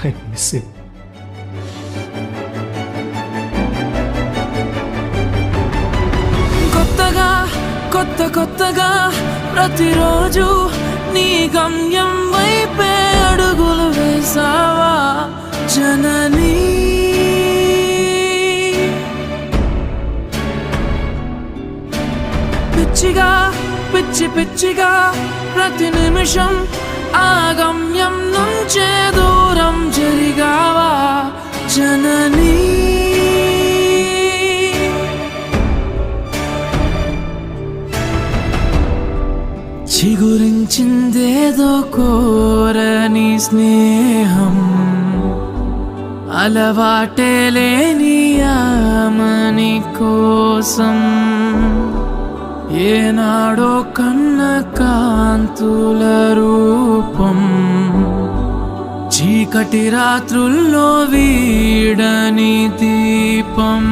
I miss you. కొత్తగా కొత్తగా ప్రతిరోజు నీ గమ్యం వైపే అడుగులు వేసావా జననీ. పిచ్చిగా ప్రతి నిమిషం ఆ గమ్యం నుంచే దూరం జరిగావా జననీ. చిగురించిందేదో కోరని స్నేహం, అలవాటే లేని ఆమని కోసం ఏనాడో కన్న కాంతుల రూపం, చీకటి రాత్రుల్లో వీడని దీపం.